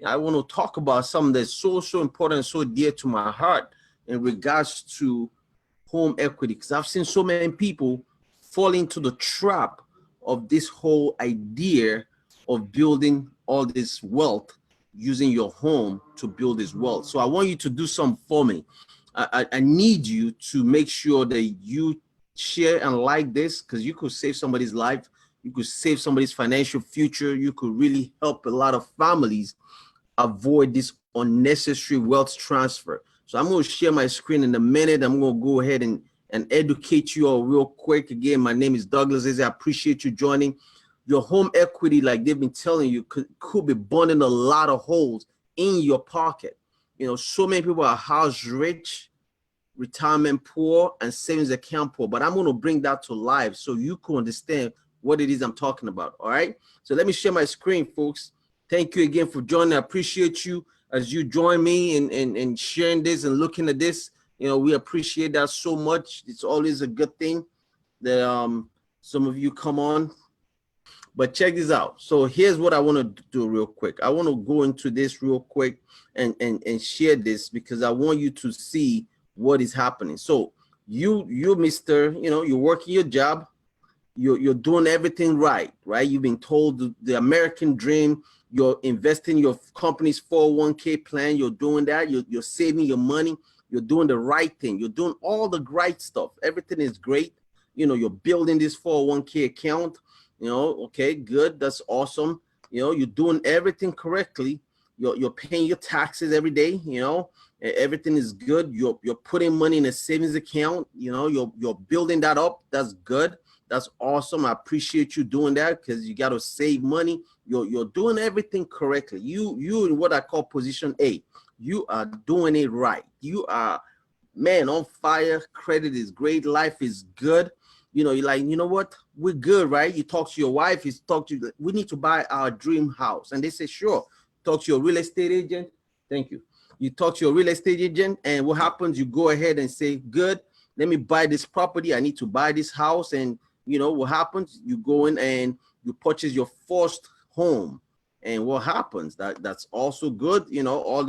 I want to talk about something that's so important, so dear to my heart in regards to home equity, because I've seen so many people fall into the trap of this whole idea of building all this wealth using your home to build this wealth. So I want you to do something for me. I need you to make sure that you share and like this, because you could save somebody's life. You could save somebody's financial future. You could really help a lot of families avoid this unnecessary wealth transfer. So I'm going to share my screen in a minute. I'm going to go ahead and educate you all real quick. Again, my name is Douglas Eze. I appreciate you joining. Your home equity, like they've been telling you, could be burning a lot of holes in your pocket. You know, so many people are house rich, retirement poor, and savings account poor. But I'm going to bring that to life so you can understand what it is I'm talking about. All right. So let me share my screen, folks. Thank you again for joining. I appreciate you as you join me in sharing this and looking at this. You know, we appreciate that so much. It's always a good thing that some of you come on. But check this out. So here's what I want to do real quick. I want to go into this real quick and share this because I want you to see what is happening. So you Mr., you know, you're working your job. You're doing everything right? You've been told the American dream. You're investing your company's 401k plan. You're doing that. You're saving your money. You're doing the right thing. You're doing all the right stuff. Everything is great. You know, you're building this 401k account. You know, okay, good. That's awesome. You know, you're doing everything correctly. You're paying your taxes every day. You know, everything is good. You're putting money in a savings account. You know, you're building that up. That's good. That's awesome. I appreciate you doing that because you got to save money. You're doing everything correctly. You in what I call position A. You are doing it right. You are, man, on fire. Credit is great. Life is good. You know, you're like, you know what? We're good, right? You talk to your wife. You talk to, we need to buy our dream house. And they say, sure. Talk to your real estate agent. Thank you. You talk to your real estate agent. And what happens? You go ahead and say, good, let me buy this property. I need to buy this house. And you know what happens? You go in and you purchase your first home. And what happens? That's also good. You know,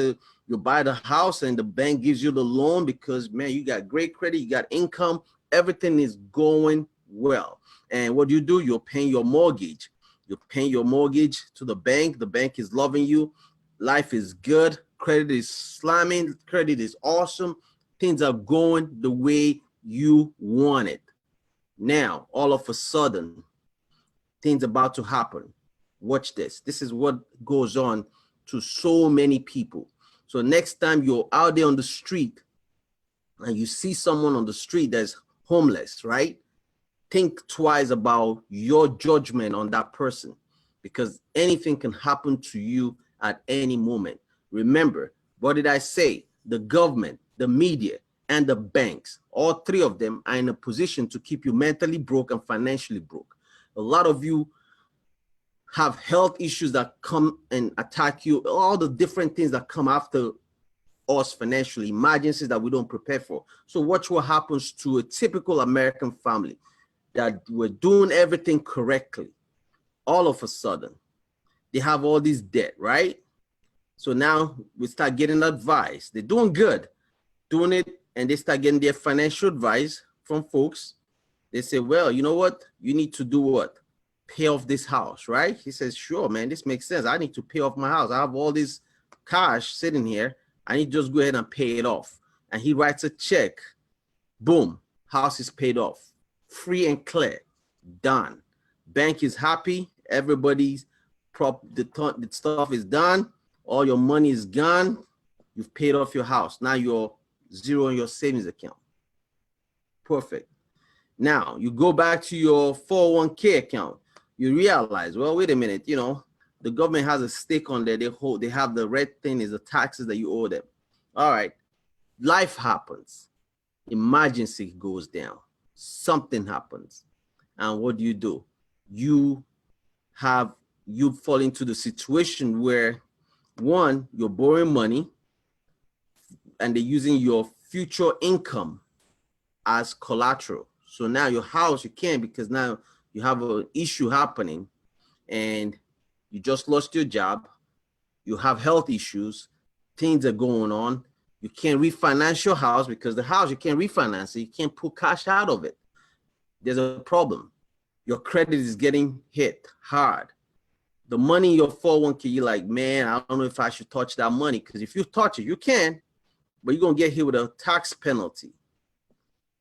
you buy the house and the bank gives you the loan because, man, you got great credit, you got income, everything is going well. And what you do? You're paying your mortgage. You're paying your mortgage to the bank. The bank is loving you. Life is good. Credit is slamming. Credit is awesome. Things are going the way you want it. Now, all of a sudden, things about to happen. Watch this. This is what goes on to so many people. So next time you're out there on the street and you see someone on the street that's homeless, right? Think twice about your judgment on that person because anything can happen to you at any moment. Remember, what did I say? The government, the media, and the banks, all three of them are in a position to keep you mentally broke and financially broke. A lot of you have health issues that come and attack you, all the different things that come after us financially, emergencies that we don't prepare for. So watch what happens to a typical American family that were doing everything correctly. All of a sudden, they have all this debt, right? So now we start getting advice. They're doing good, doing it, and they start getting their financial advice from folks. They say, well, you know what? You need to do what? Pay off this house, right? He says, sure, man, this makes sense. I need to pay off my house. I have all this cash sitting here. I need to just go ahead and pay it off. And he writes a check. Boom, house is paid off. Free and clear, done. Bank is happy. Everybody's the stuff is done. All your money is gone. You've paid off your house. Now you're zero in your savings account. Perfect. Now you go back to your 401k account. You realize, well, wait a minute, you know, the government has a stake on there. They have the red thing is the taxes that you owe them. All right. Life happens. Emergency goes down. Something happens. And what do? You fall into the situation where, one, you're borrowing money and they're using your future income as collateral. So now your house, you can't because now you have an issue happening and you just lost your job. you have health issues, things are going on. You can't refinance your house because the house, you can't refinance it. You can't pull cash out of it. There's a problem. Your credit is getting hit hard. The money in your 401k, you're like, man, I don't know if I should touch that money, because if you touch it, you can, but you're going to get hit with a tax penalty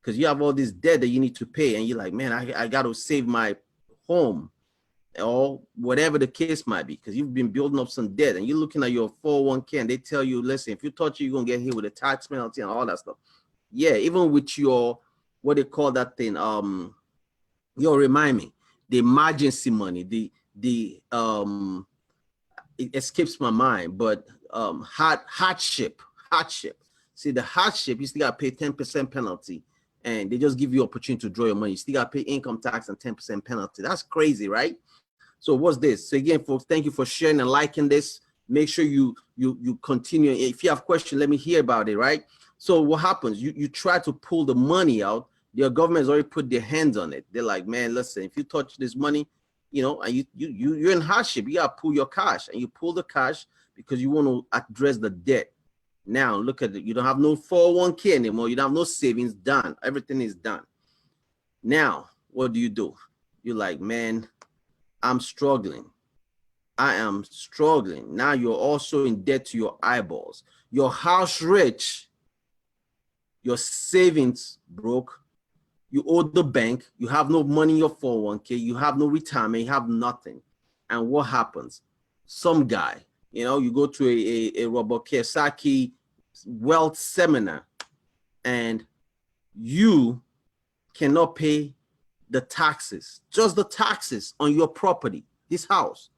because you have all this debt that you need to pay. And you're like, man, I got to save my home or whatever the case might be, because you've been building up some debt and you're looking at your 401k and they tell you, listen, if you touch it, you're going to get hit with a tax penalty and all that stuff. Yeah, even with your, what they call that thing, remind me, the emergency money, it escapes my mind, but hardship. See, the hardship, you still got to pay 10% penalty, and they just give you opportunity to draw your money. You still got to pay income tax and 10% penalty. That's crazy, right? So what's this? So again, folks, thank you for sharing and liking this. Make sure you continue. If you have questions, let me hear about it, right? So what happens? You try to pull the money out. Your government has already put their hands on it. They're like, man, listen, if you touch this money, you know, and you're in hardship, you gotta pull your cash, and you pull the cash because you want to address the debt. Now look at it. You don't have no 401k anymore. You don't have no savings. Done. Everything is done. Now, what do? You're like, man, I'm struggling. I am struggling. Now you're also in debt to your eyeballs. Your house rich, your savings broke. You owe the bank, you have no money in your 401k, you have no retirement, you have nothing. And what happens? Some guy, you know, you go to a Robert Kiyosaki wealth seminar and you cannot pay the taxes, just the taxes on your property, this house.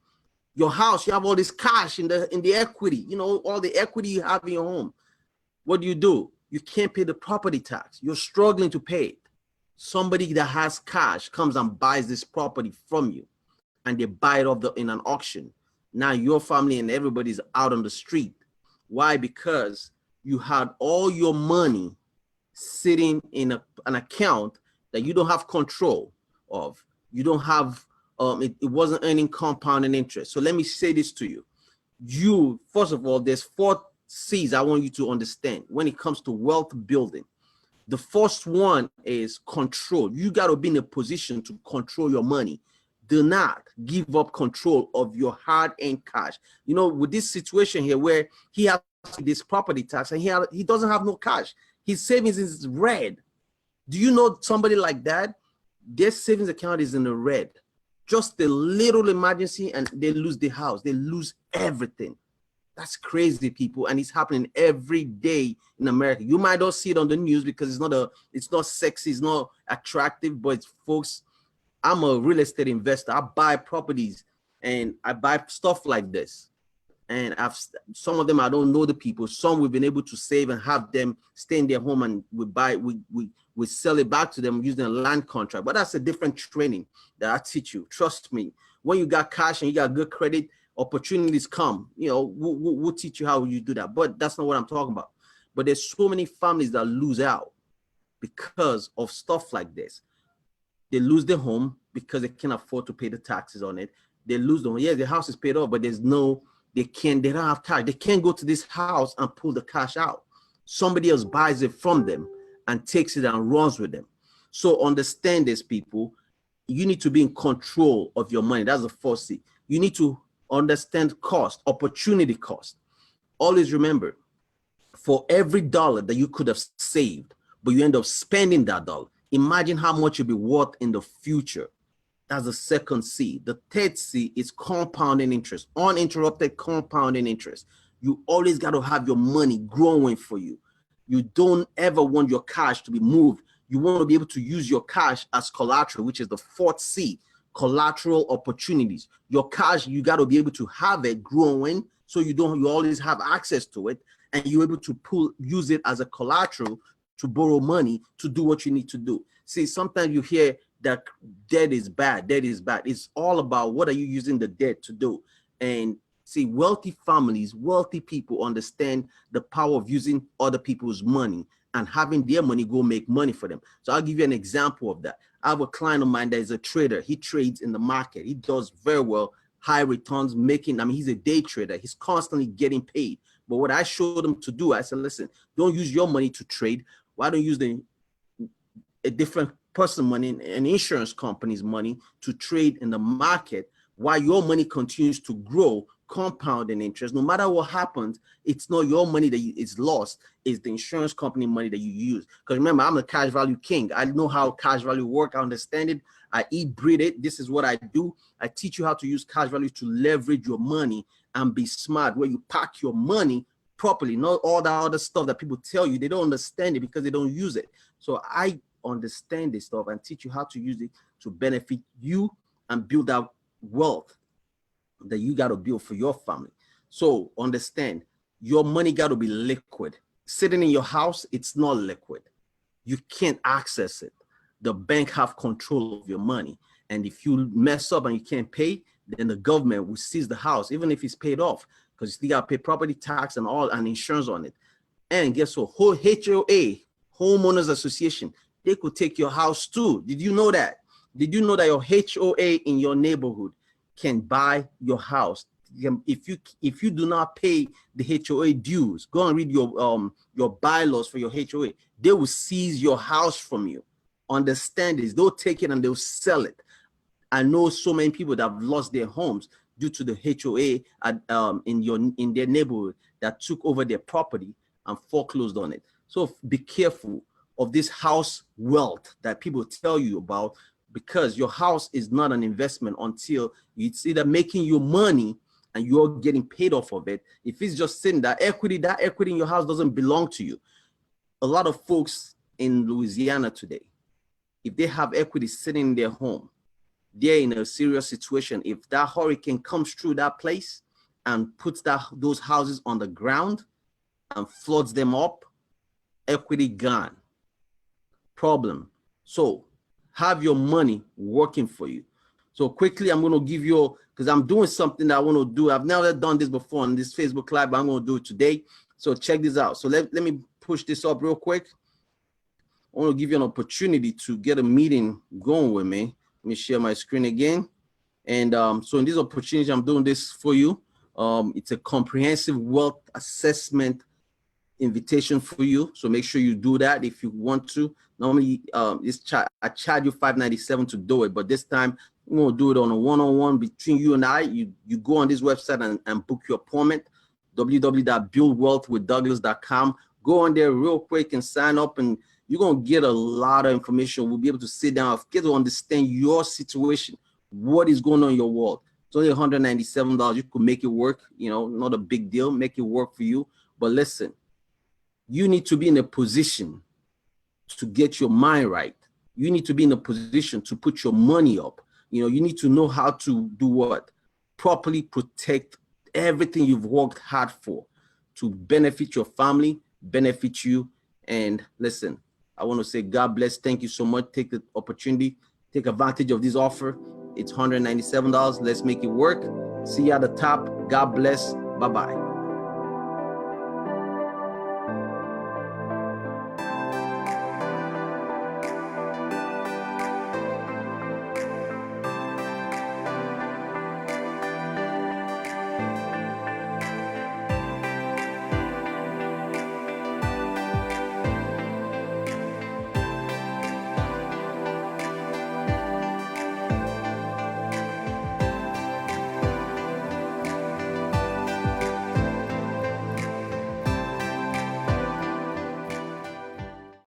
Your house, you have all this cash in the equity, you know, all the equity you have in your home. What do? You can't pay the property tax. You're struggling to pay it. Somebody that has cash comes and buys this property from you, and they buy it off in an auction. Now your family and everybody's out on the street. Why? Because you had all your money sitting in an account that you don't have control of. You don't have, it wasn't earning compounding interest. So let me say this to you. First of all, there's 4 C's I want you to understand when it comes to wealth building. The first one is control. You got to be in a position to control your money. Do not give up control of your hard-earned cash. You know, with this situation here where he has this property tax and he doesn't have no cash. His savings is red. Do you know somebody like that? Their savings account is in the red. Just a little emergency and they lose the house. They lose everything. That's crazy, people, and it's happening every day in America. You might not see it on the news because it's not sexy, it's not attractive, but folks, I'm a real estate investor. I buy properties and I buy stuff like this. And some of them I don't know the people. Some we've been able to save and have them stay in their home, and we sell it back to them using a land contract. But that's a different training that I teach you. Trust me. When you got cash and you got good credit, opportunities come. You know, we'll teach you how you do that. But that's not what I'm talking about. But there's so many families that lose out because of stuff like this. They lose their home because they can't afford to pay the taxes on it. They lose the home. Yeah, the house is paid off, but they don't have cash. They can't go to this house and pull the cash out. Somebody else buys it from them and takes it and runs with them. So understand this, people. You need to be in control of your money. That's the first thing. You need to understand cost, opportunity cost. Always remember, for every dollar that you could have saved, but you end up spending that dollar, imagine how much you'll be worth in the future. That's the second C. The third C is compounding interest, uninterrupted compounding interest. You always got to have your money growing for you. You don't ever want your cash to be moved. You want to be able to use your cash as collateral, which is the fourth C, collateral opportunities. Your cash, you got to be able to have it growing so you always have access to it, and you're able to use it as a collateral to borrow money to do what you need to do. See, sometimes you hear that debt is bad. Debt is bad. It's all about what are you using the debt to do. And see, wealthy families, wealthy people understand the power of using other people's money and having their money go make money for them. So I'll give you an example of that. I have a client of mine that is a trader. He trades in the market. He does very well. high returns, he's a day trader. He's constantly getting paid. But what I showed him to do, I said, listen, don't use your money to trade. Why don't you use a different person money, an insurance company's money to trade in the market while your money continues to grow, compounding interest. No matter what happens, it's not your money that is lost, it's the insurance company money that you use. Because remember, I'm a cash value king. I know how cash value work. I understand it. I eat, breathe it. This is what I do. I teach you how to use cash value to leverage your money and be smart, where you pack your money properly, not all that other stuff that people tell you. They don't understand it because they don't use it. So I understand this stuff and teach you how to use it to benefit you and build out wealth that you got to build for your family. So understand, your money got to be liquid. Sitting in your house, it's not liquid. You can't access it. The bank have control of your money. And if you mess up and you can't pay, then the government will seize the house, even if it's paid off, because you still got to pay property tax and all and insurance on it. And guess what? Whole HOA, Homeowners Association, they could take your house too. Did you know that? Did you know that your HOA in your neighborhood can buy your house? If you do not pay the HOA dues, go and read your bylaws for your HOA. They will seize your house from you. Understand this. They'll take it and they'll sell it. I know so many people that have lost their homes due to the HOA in their neighborhood that took over their property and foreclosed on it. So be careful of this house wealth that people tell you about, because your house is not an investment until it's either making you money and you're getting paid off of it. If it's just sitting, that equity in your house doesn't belong to you. A lot of folks in Louisiana today, if they have equity sitting in their home, they're in a serious situation. If that hurricane comes through that place and puts those houses on the ground and floods them up, equity gone. Problem. So have your money working for you. So quickly, I'm going to give you, because I'm doing something that I want to do. I've never done this before on this Facebook Live, but I'm going to do it today. So check this out. So let me push this up real quick. I want to give you an opportunity to get a meeting going with me. Let me share my screen again. And so in this opportunity, I'm doing this for you. It's a comprehensive wealth assessment invitation for you. So make sure you do that if you want to. Normally, I charge you $597 to do it, but this time we're going to do it on a one-on-one between you and I. You go on this website and book your appointment, www.buildwealthwithdouglas.com. Go on there real quick and sign up, and you're going to get a lot of information. We'll be able to sit down, get to understand your situation, what is going on in your world. It's only $197. You could make it work, not a big deal. Make it work for you. But listen, you need to be in a position to get your mind right. You need to be in a position to put your money up. You need to know how to do what? Properly protect everything you've worked hard for to benefit your family, benefit you. And listen, I want to say God bless. Thank you so much. Take the opportunity, take advantage of this offer. It's $197. Let's make it work. See you at the top. God bless. Bye-bye.